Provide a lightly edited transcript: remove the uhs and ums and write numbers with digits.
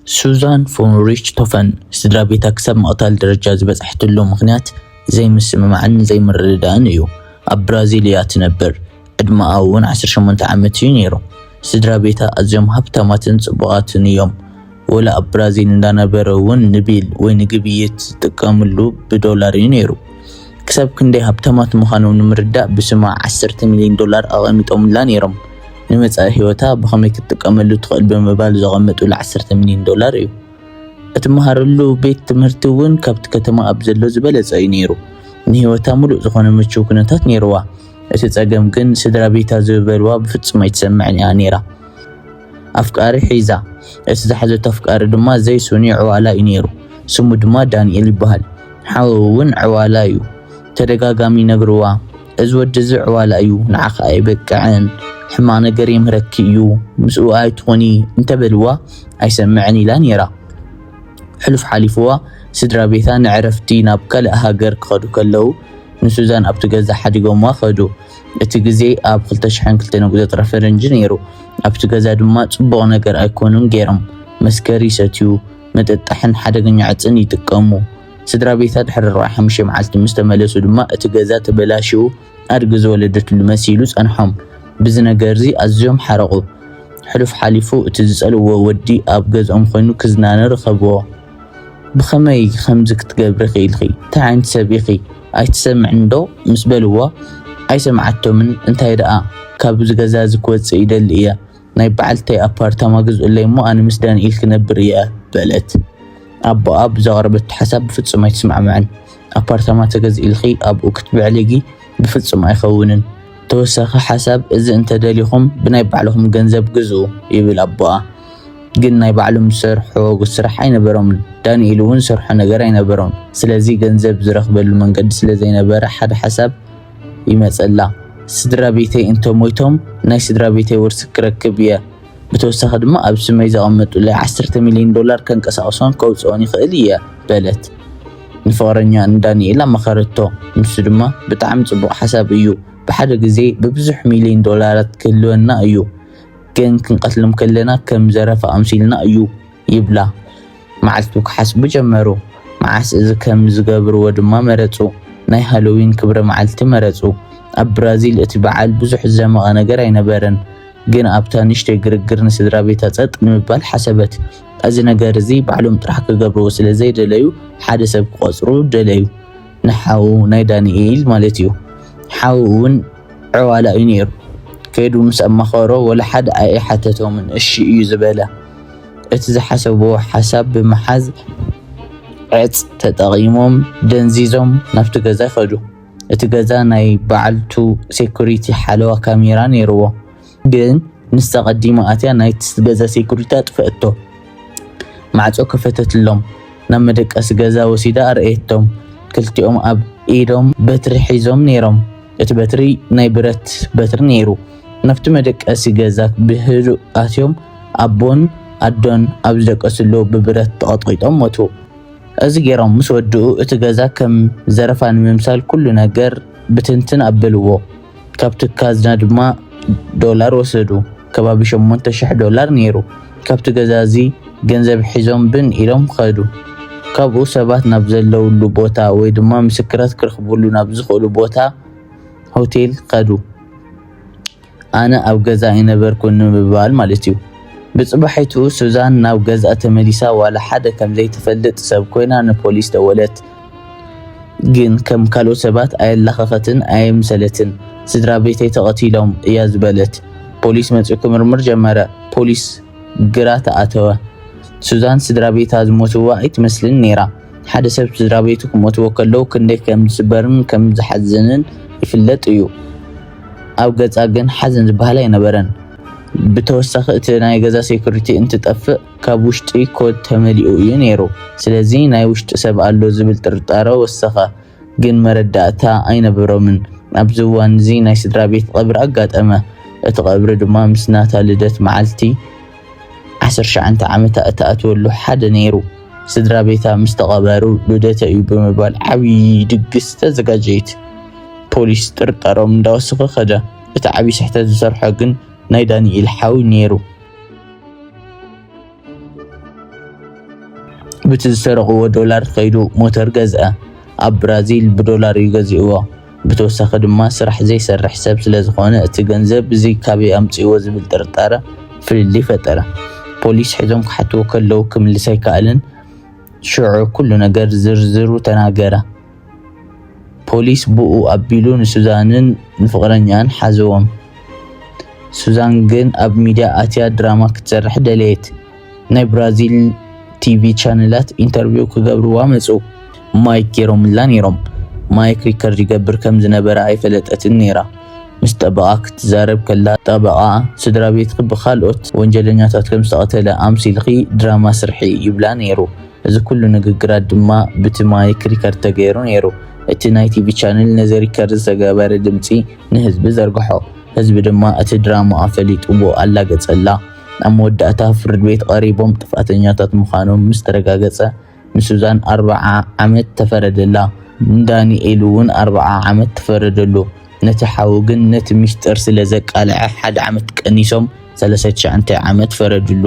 ሱዛን ፎን ሪችቶፈን ስድራ ቤታ ክሳብ መቕታል ደረጃ ዝበፅሕትሉ ምኽንያት ዘይምስምማዕን ዘይምርድዳእን እዩ። ኣብ ብራዚል እያ ትነብር። ዕድመኣ እውን 18 ዓመት እዩ ነይሩ። ስድራ ቤታ ኣዝዮም ሃብታማትን ጽቡቓትን እዮም። ወላ ኣብ ብራዚል እንዳነበረ እውን ንቢል ወይ ንግብይት ዝጥቀምሉ ብዶላር እዩ ነይሩ። ክሳብ ክንደይ ሃብታማት ምዃኖም ንምርዳእ ብስማ $10 ሚልዮን ኣቐሚጦምላ ነይሮም። ንመጻኢ ህይወታ ብኸመይ ክትጥቀመሉ ትኽእል ብምባል ዘቐመጡላ $10 ሚልዮን እዩ። እትመሃረሉ ቤት ትምህርቲ እውን ካብቲ ከተማ ኣብ ዘሎ ዝበለጸ እዩ ነይሩ። ንህይወታ ሙሉእ ዝኾነ ምቹው ኩነታት ነይርዋ። እቲ ጸገም ግን ስድራ ቤታ ዝበልዋ ብፍጹም ኣይትሰምዕን እያ ነይራ። ኣፍቃሪ ሒዛ። እቲ ዝሓዘቶ ኣፍቃሪ ድማ ዘይሱኒ ዕዋላ እዩ ነይሩ። ስሙ ድማ ዳንኤል ይበሃል። ሓው እውን ዕዋላ እዩ። ተደጋጋሚ ነግርዋ እዚ ወዲ እዚ ዕዋላ እዩ፣ ንዓኻ ኣይበቅዕን፣ ሕማቕ ነገር የምህረኪ እዩ፣ ምስኡ ኣይትኾኒ እንተበልዋ ኣይሰምዕን ኢላ ነይራ። ሕሉፍ ሓሊፍዋ ስድራ ቤታ ንዕረፍቲ ናብ ካልእ ሃገር ክኸዱ ከለዉ ንሱዛን ኣብቲ ገዛ ሓዲጎምዋ ኸዱ። እቲ ግዜ ኣብ 2002 ቁፅሪ ፈረንጂ ነይሩ። ኣብቲ ገዛ ድማ ጽቡቕ ነገር ኣይኮኑን ገይሮም። መስከሪ ይሰትዩ፣ መጠጣሕን ሓደገኛ ዕፅን ይጥቀሙ። ስድራ ቤታ ድሕሪ 45 መዓልቲ ምስ ተመለሱ ድማ እቲ ገዛ ተበላሽዩ ኣድጊ ዝወለደትሉ መሲሉ ጸንሖም። ብዚ ነገር እዚ ኣዝዮም ሓረቑ። ሕሉፍ ሓሊፉ እቲ ዝጸልዎ ወዲ ኣብ ገዝኦም ኮይኑ ክዝናነ ረኸብዎ። ብኸመይ ከምዚ ክትገብሪ ኽኢልኺ? እንታይ ዓይነት ሰብ ኢኺ? ኣይትሰምዕን ዶ ምስ በልዎ ኣይሰምዓቶምን። እንታይ ደኣ ካብዚ ገዛ እዚ ክወፅእ ይደሊ እየ። ናይ በዓልተይ ኣፓርታማ ግዝኡለይ እሞ ኣነ ምስ ዳንኤል ክነብር እየ በለት። ኣቦኣ ብዘቕረበቶ ሓሳብ ብፍጹም ኣይትስማዕምዕን። ኣፓርታማ ተገዝኢልኺ ኣብኡ ክትብዕልጊ ብፍጹም ኣይኸውንን። ተወሳኺ ሓሳብ እዚ እንተደሊኹም ብናይ ባዕልኹም ገንዘብ ግዝኡ ይብል ኣቦኣ። ግን ናይ ባዕሎም ዝሰርሖ ስራሕ ኣይነበሮምን። ዳንኤል እውን ዝሰርሖ ነገር ኣይነበሮም። ስለዚ ገንዘብ ዝረኽበሉ መንገዲ ስለዘይነበረ ሓደ ሓሳብ ይመፀላ። ስድራ ቤተይ እንተሞይቶም ናይ ስድራ ቤተይ ውርሲ ክረክብ እየ። ብተወሳኺ ድማ ኣብ ስመይ ዘቐመጡለይ $10 ሚልዮን ከንቀሳቕሶን ከውፅኦን ይኽእል እየ በለት። ንፍቕረኛ ንዳንኤል ኣመኸረቶ። ንሱ ድማ ብጣዕሚ ጽቡቕ ሓሳብ እዩ፣ ብሓደ ግዜ ብብዙሕ ሚልዮን ዶላራት ክህልወና እዩ፣ ግን ክንቀትሎም ከለና ከም ዘረፋ ኣምሲልና እዩ ይብላ። መዓልቱ ክሓስቡ ጀመሩ። መዓስ እዚ ከም ዝገብርዎ ድማ መረፁ። ናይ ሃሎዊን ክብረ መዓልቲ መረፁ። ኣብ ብራዚል እቲ በዓል ብዙሕ ዘመቐ ነገር ኣይነበረን፣ ግን ኣብታ ንእሽተይ ግርግር ንስድራ ቤታ ጸጥ ንምባል ሓሰበት። እዚ ነገር እዚ ባዕሎም ጥራሕ ክገብርዎ ስለ ዘይደለዩ ሓደ ሰብ ክቆፅሩ ደለዩ። ንሓው ናይ ዳንኤል ማለት እዩ። ሓው እውን ዕዋላ እዩ ነይሩ። ከይዱ ምስ ኣማኸሮ ወላ ሓደ ኣይሓተቶምን እሺ እዩ ዝበለ። እቲ ዝሓሰብዎ ሓሳብ ብምሓዝ ዕፅ ተጠቒሞም ደንዚዞም ናብቲ ገዛ ይኸዱ። እቲ ገዛ ናይ ባዕልቱ ሴኩሪቲ ሓለዋ ካሜራ ነይርዎ፣ ግን ንሳ ቀዲማ ኣትያ ናይቲ ገዛ ሴኩሪቲ ኣጥፍአቶ። ማዕጾ ከፈተትሎም። ናብ መደቀሲ ገዛ ወሲዳ ኣርእየቶም። ክልቲኦም ኣብ ኢዶም በትሪ ሒዞም ነይሮም። እቲ በትሪ ናይ ብረት በትሪ ነይሩ። ናብቲ መደቀሲ ገዛ ብህዱእ ኣትዮም ኣቦን ኣዶን ኣብ ዝደቀስሉ ብብረት ተቐጥቂጦም ሞቱ። እዚ ገይሮም ምስ ወድኡ እቲ ገዛ ከም ዘረፋ ንምምሳል ኩሉ ነገር ብትንትን ኣበልዎ። ካብቲ ካዝና ድማ ዶላር ወሰዱ። ከባቢ $8,000 ነይሩ። ካብቲ ገዛ እዚ ገንዘብ ሒዞም ብን ኢሎም ኸዱ። ካብኡ ሰባት ናብ ዘለውሉ ቦታ ወይ ድማ ምስክራት ክረኽብሉ ናብ ዝኽእሉ ቦታ ሆቴል ኸዱ። ኣነ ኣብ ገዛ ኣይነበርኩን ንምባል ማለት እዩ። ብጽባሒቱ ሱዛን ናብ ገዛ ተመሊሳ ዋላ ሓደ ከም ዘይትፈልጥ ሰብ ኮይና ንፖሊስ ደወለት። ግን ከም ካልኦት ሰባት ኣየላኸኸትን ኣየምሰለትን። ስድራ ቤተይ ተቐቲሎም እያ ዝበለት። ፖሊስ መፂኡ ክምርምር ጀመረ። ፖሊስ ግራ ተኣተወ። ሱዛን ስድራ ቤታ ዝሞትዋ ኣይትመስልን ነይራ። ሓደ ሰብ ስድራ ቤቱ ክሞትዎ ከለዉ ክንደይ ከም ዝስበርን ከም ዝሓዝንን ይፍለጥ እዩ። ኣብ ገዛ ግን ሓዘን ዝበሃል ኣይነበረን። ብተወሳኺ እቲ ናይ ገዛ ሴኩሪቲ እንትጠፍእ ካብ ውሽጢ ኮድ ተመሊኡ እዩ ነይሩ። ስለዚ ናይ ውሽጢ ሰብ ኣሎ ዝብል ጥርጣረ ወሰኸ፣ ግን መረዳእታ ኣይነበሮምን። ኣብዚ እዋን እዚ ናይ ስድራ ቤት ቀብሪ ኣጋጠመ። እቲ ቀብሪ ድማ ምስ ናታ ልደት መዓልቲ 19 ዓመታ እተኣትወሉ ሓደ ነይሩ። ስድራ ቤታ ምስ ተቐበሩ ልደተ እዩ ብምባል ዓብዪ ድግስ ተዘጋጀየት። ፖሊስ ጥርጣሮም እንዳወሰኸ ኸደ። እቲ ዓብዪ ስሕተት ዝሰርሖ ግን ናይ ዳንኤል ሓዊ ነይሩ። بتزسرقوا دولار خيدو موتر جزء ኣብ ብራዚል ብዶላር ይገዝእዎ ብተወሳኺ ድማ ስራሕ ዘይሰርሕ ሰብ ስለዝኾነ እቲ ገንዘብ እዚ ካበይ ኣምፂዎ ዝብል ጥርጣረ ፍልይ ፈጠረ ፖሊስ ሒዞም ክሓትዎ ከለው ክምልስ ኣይከኣልን ሽዑ ኩሉ ነገር ዝርዝሩ ተናገረ ፖሊስ ብኡ ኣቢሉ ንሱዛንን ንፍቅረኛን ሓዘዎም ሱዛን ግን ኣብ ሚድያ ኣትያ ድራማ ክትሰርሕ ደለየት ናይ ብራዚል ቲቪ ቻነላት ኢንተርቪው ክገብርዋ መፁ ማይክ ገይሮምላ ነይሮም ማይክ ሪከርድ ይገብር ከም ዝነበረ ኣይፈለጠትን ነይራ ምስ ጠበቃ ክትዛረብ ከላ ጠበቃ ስድራ ቤትክ ብኻልኦት ወንጀለኛታት ከም ዝተቐተለ ኣምሲልኺ ድራማ ስርሒ ይብላ ነይሩ እዚ ኩሉ ንግግራት ድማ ብቲ ማይክ ሪከርድ ተገይሩ ነይሩ እቲ ናይ ቲቪ ቻነል ነዚ ሪከርድ ዝተገበረ ድምፂ ንህዝቢ ዘርግሖ ህዝቢ ድማ እቲ ድራማ ኣፈሊጥዎ ኣላገፀላ ኣብ መወዳእታ ፍርድ ቤት ቀሪቦም ጥፋተኛታት ምዃኖም ምስ ተረጋገፀ ንሱዛን 40 ዓመት ተፈረደላ ዳንኤል እውን 40 ዓመት ተፈረደሉ ነቲ ሓው ግን ነቲ ሚስጥር ስለ ዘቃልዐ 1 ዓመት ቀኒሶም 39 ዓመት ፈረድሉ